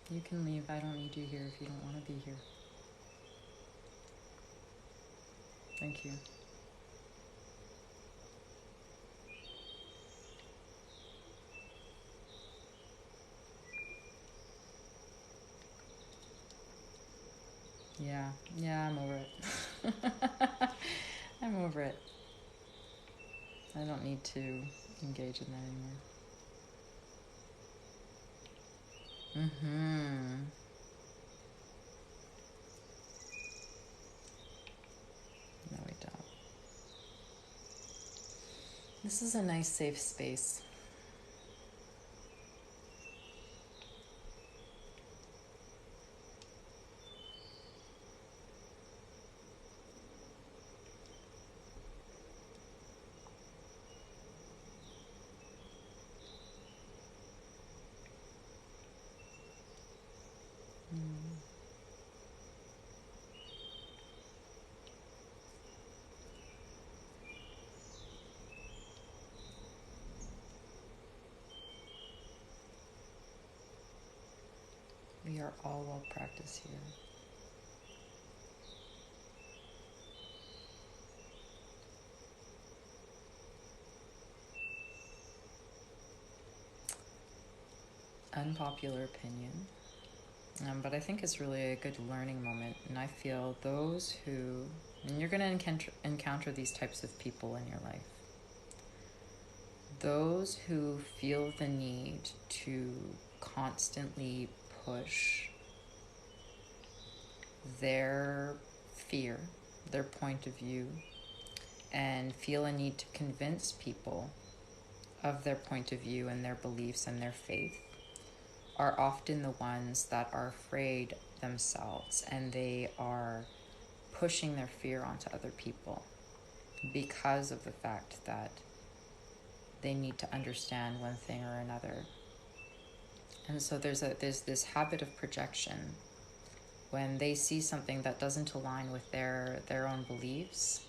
You can leave. I don't need you here if you don't want to be here. Thank you. Yeah, I'm over it. I'm over it. I don't need to engage in that anymore. No, we don't. This is a nice, safe space. are all well practiced here. Unpopular opinion, but I think it's really a good learning moment. And I feel those who, and you're going to encounter these types of people in your life, those who feel the need to constantly push their fear, their point of view, and feel a need to convince people of their point of view and their beliefs and their faith are often the ones that are afraid themselves, and they are pushing their fear onto other people because of the fact that they need to understand one thing or another. And so there's this habit of projection. When they see something that doesn't align with their own beliefs,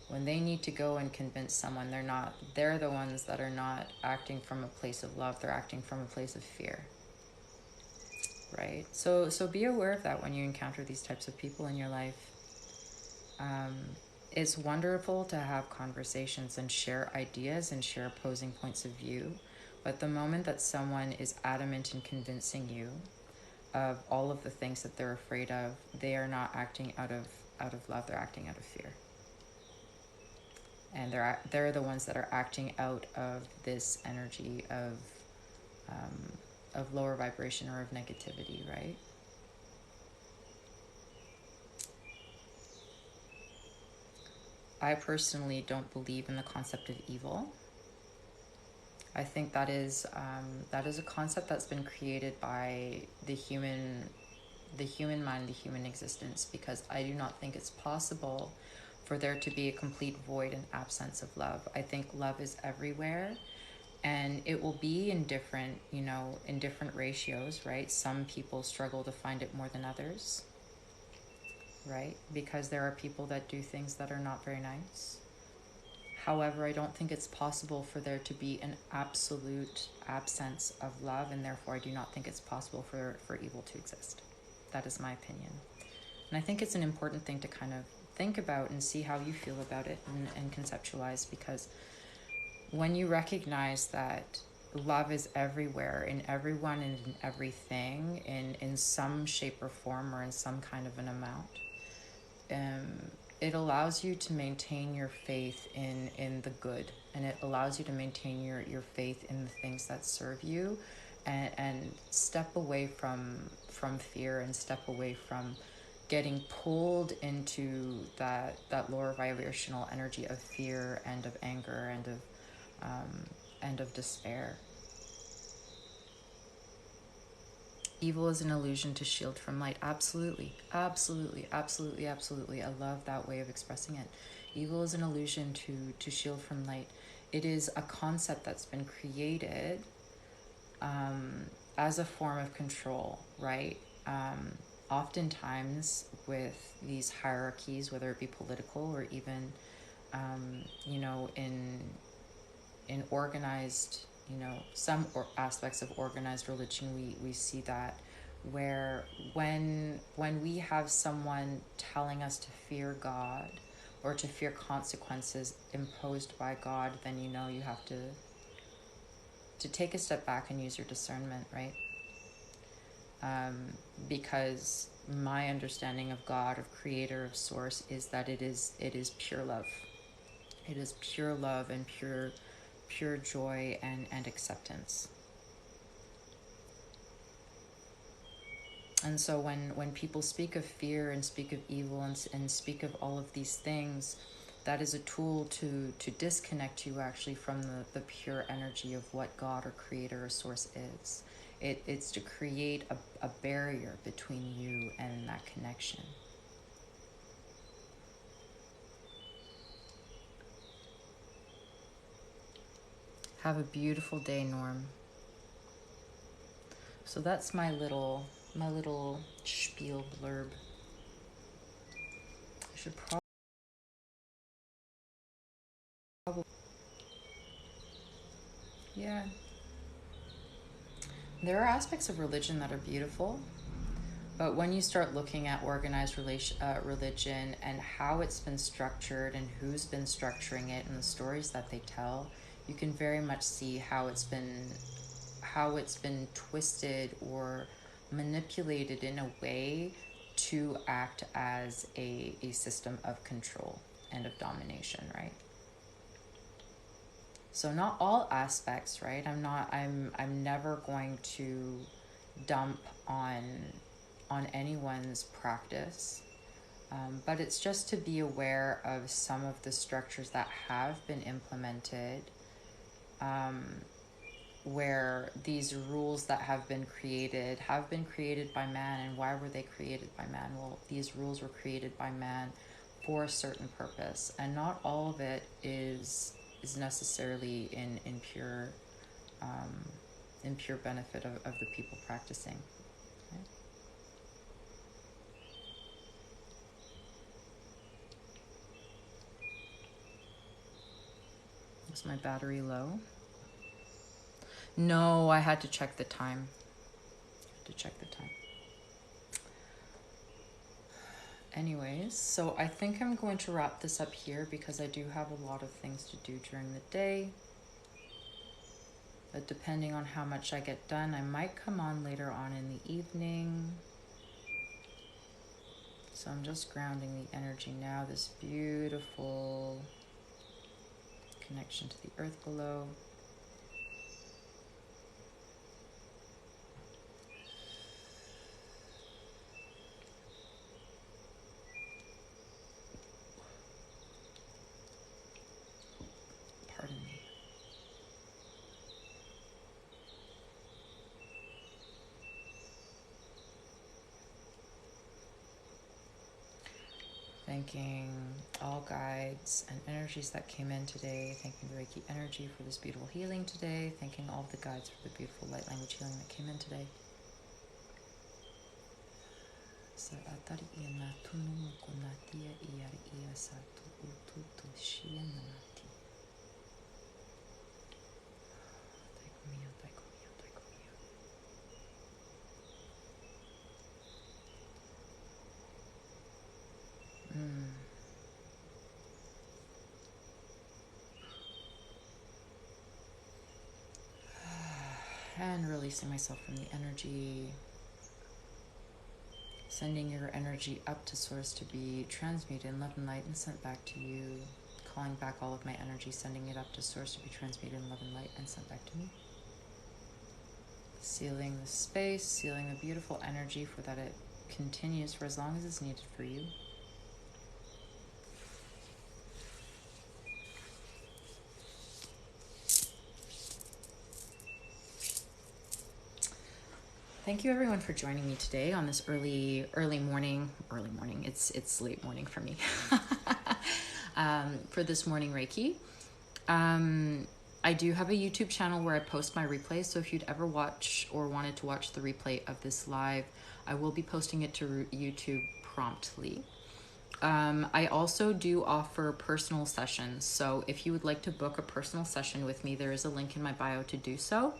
when they need to go and convince someone, they're the ones that are not acting from a place of love, they're acting from a place of fear. Right? So be aware of that when you encounter these types of people in your life. It's wonderful to have conversations and share ideas and share opposing points of view. But the moment that someone is adamant in convincing you of all of the things that they're afraid of, they are not acting out of love, they're acting out of fear. And they're the ones that are acting out of this energy of lower vibration or of negativity, right? I personally don't believe in the concept of evil. I think that is a concept that's been created by the human mind, the human existence, because I do not think it's possible for there to be a complete void and absence of love. I think love is everywhere, and it will be in different, in different ratios, right? Some people struggle to find it more than others, right? Because there are people that do things that are not very nice. However, I don't think it's possible for there to be an absolute absence of love, and therefore I do not think it's possible for evil to exist. That is my opinion. And I think it's an important thing to kind of think about and see how you feel about it and conceptualize, because when you recognize that love is everywhere, in everyone and in everything, in some shape or form or in some kind of an amount, it allows you to maintain your faith in the good, and it allows you to maintain your faith in the things that serve you, and step away from fear, and step away from getting pulled into that lower vibrational energy of fear and of anger and of despair. Evil is an illusion to shield from light. Absolutely, absolutely, absolutely, absolutely. I love that way of expressing it. Evil is an illusion to shield from light. It is a concept that's been created as a form of control, right? Oftentimes with these hierarchies, whether it be political or even, in organized, some aspects of organized religion, we see that, where when we have someone telling us to fear God or to fear consequences imposed by God, then you have to take a step back and use your discernment, right? Because my understanding of God, of Creator, of Source, is that it is pure love. It is pure love and pure joy and acceptance. And so when people speak of fear and speak of evil and speak of all of these things, that is a tool to disconnect you actually from the pure energy of what God or Creator or Source is. It's to create a barrier between you and that connection. Have a beautiful day, Norm. So that's my little spiel blurb. I should probably. Yeah. There are aspects of religion that are beautiful. But when you start looking at organized religion and how it's been structured and who's been structuring it and the stories that they tell, you can very much see how it's been twisted or manipulated in a way to act as a system of control and of domination, right? So not all aspects, right? I'm never going to dump on anyone's practice. But it's just to be aware of some of the structures that have been implemented, where these rules that have been created by man. And why were they created by man? Well, these rules were created by man for a certain purpose, and not all of it is necessarily in pure benefit of the people practicing. Okay? Is my battery low? No, I had to check the time. Anyways, so I think I'm going to wrap this up here because I do have a lot of things to do during the day. But depending on how much I get done, I might come on later on in the evening. So I'm just grounding the energy now, this beautiful connection to the earth below. Pardon me. Thanking all guides and energies that came in today. Thanking the Reiki energy for this beautiful healing today. Thanking all of the guides for the beautiful light language healing that came in today. And releasing myself from the energy. Sending your energy up to source to be transmuted in love and light and sent back to you. Calling back all of my energy, sending it up to source to be transmuted in love and light and sent back to me. Sealing the space, sealing the beautiful energy for that it continues for as long as it's needed for you. Thank you everyone for joining me today on this early morning. It's late morning for me. For this morning Reiki. I do have a YouTube channel where I post my replays, so if you'd ever watch or wanted to watch the replay of this live, I will be posting it to YouTube promptly. I also do offer personal sessions, so if you would like to book a personal session with me, there is a link in my bio to do so.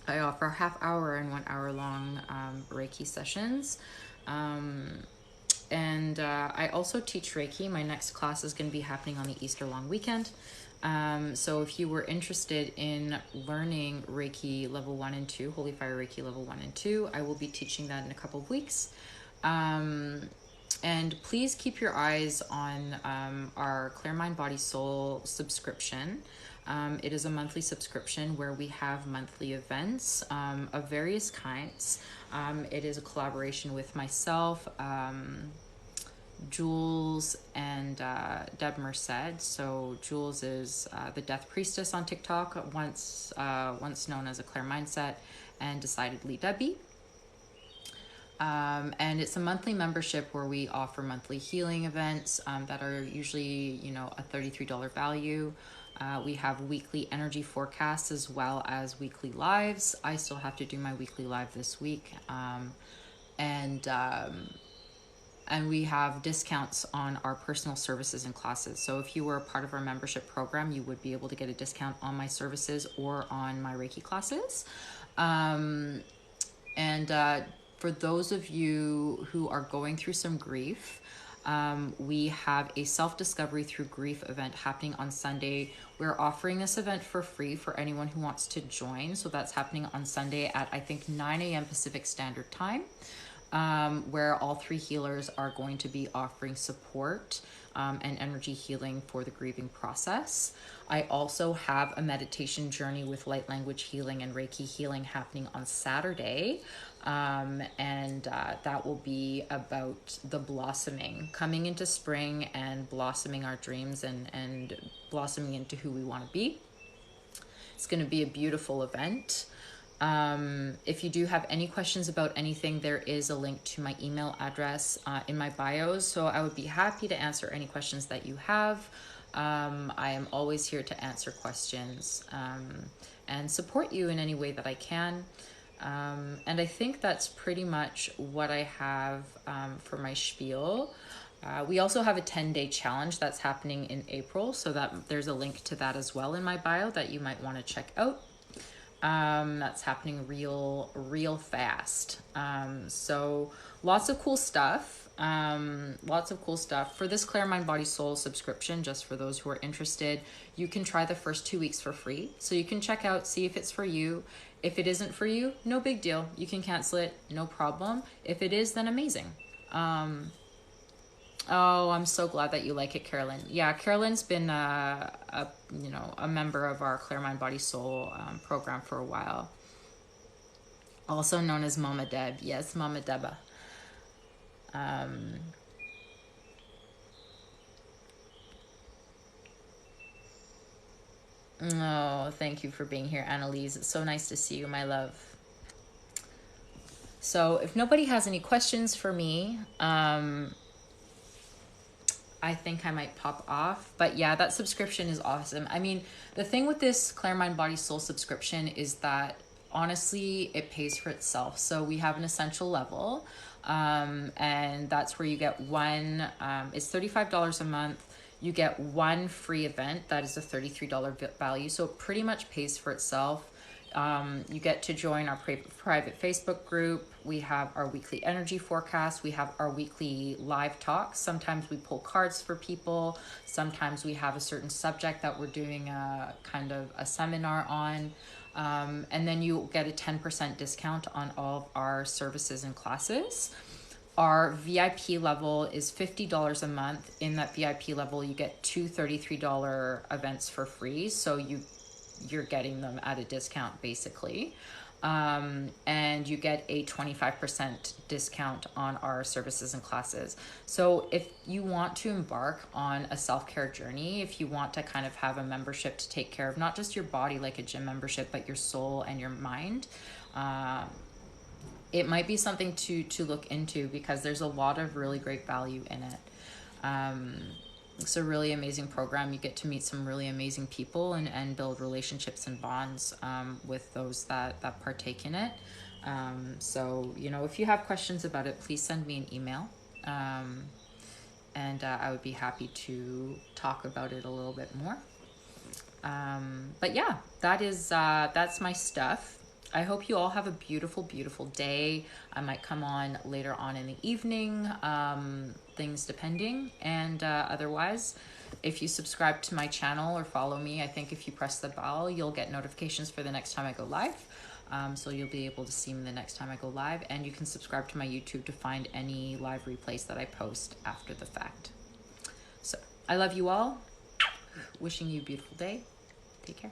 I offer half-hour and 1 hour long Reiki sessions. And I also teach Reiki. My next class is going to be happening on the Easter long weekend. So if you were interested in learning Reiki level 1 and 2, Holy Fire Reiki level 1 and 2, I will be teaching that in a couple of weeks. And please keep your eyes on our Clear Mind Body Soul subscription. It is a monthly subscription where we have monthly events of various kinds. It is a collaboration with myself, Jules, and Deb Merced. So Jules is the Death Priestess on TikTok, once known as a Claire Mindset, and Decidedly Debbie. And it's a monthly membership where we offer monthly healing events that are usually, a $33 value. We have weekly energy forecasts as well as weekly lives. I still have to do my weekly live this week. And we have discounts on our personal services and classes. So if you were a part of our membership program, you would be able to get a discount on my services or on my Reiki classes. For those of you who are going through some grief, we have a self-discovery through grief event happening on Sunday. We're offering this event for free for anyone who wants to join. So that's happening on Sunday at, I think, 9 a.m. Pacific Standard Time, where all three healers are going to be offering support and energy healing for the grieving process. I also have a meditation journey with light language healing and Reiki healing happening on Saturday. That will be about the blossoming, coming into spring and blossoming our dreams and blossoming into who we want to be. It's going to be a beautiful event. If you do have any questions about anything, there is a link to my email address in my bios. So I would be happy to answer any questions that you have. I am always here to answer questions and support you in any way that I can. And I think that's pretty much what I have for my spiel. We also have a 10-day challenge that's happening in April. So that there's a link to that as well in my bio that you might want to check out. That's happening real fast. So lots of cool stuff. For this Clear Mind Body Soul subscription, just for those who are interested, you can try the first 2 weeks for free. So you can check out, see if it's for you. If it isn't for you, no big deal. You can cancel it, no problem. If it is, then amazing. Oh, I'm so glad that you like it, Carolyn. Yeah, Carolyn's been a member of our Clear Mind Body Soul program for a while. Also known as Mama Deb. Yes, Mama Deba. Oh, thank you for being here, Annalise. It's so nice to see you, my love. So if nobody has any questions for me, I think I might pop off. But yeah, that subscription is awesome. I mean, the thing with this Clear Mind Body Soul subscription is that honestly, it pays for itself. So we have an essential level, and that's where you get one, it's $35 a month. You get one free event that is a $33 value. So it pretty much pays for itself. You get to join our private Facebook group. We have our weekly energy forecast. We have our weekly live talks. Sometimes we pull cards for people. Sometimes we have a certain subject that we're doing a kind of a seminar on. And then you get a 10% discount on all of our services and classes. Our VIP level is $50 a month. In that VIP level, you get two $33 events for free. So you're getting them at a discount basically. And you get a 25% discount on our services and classes. So if you want to embark on a self-care journey, if you want to kind of have a membership to take care of not just your body like a gym membership, but your soul and your mind, it might be something to look into because there's a lot of really great value in it. It's a really amazing program. You get to meet some really amazing people and build relationships and bonds with those that partake in it. So, if you have questions about it, please send me an email. And I would be happy to talk about it a little bit more. But yeah, that's my stuff. I hope you all have a beautiful, beautiful day. I might come on later on in the evening, things depending. And otherwise, if you subscribe to my channel or follow me, I think if you press the bell, you'll get notifications for the next time I go live. So you'll be able to see me the next time I go live. And you can subscribe to my YouTube to find any live replays that I post after the fact. So I love you all. Wishing you a beautiful day. Take care.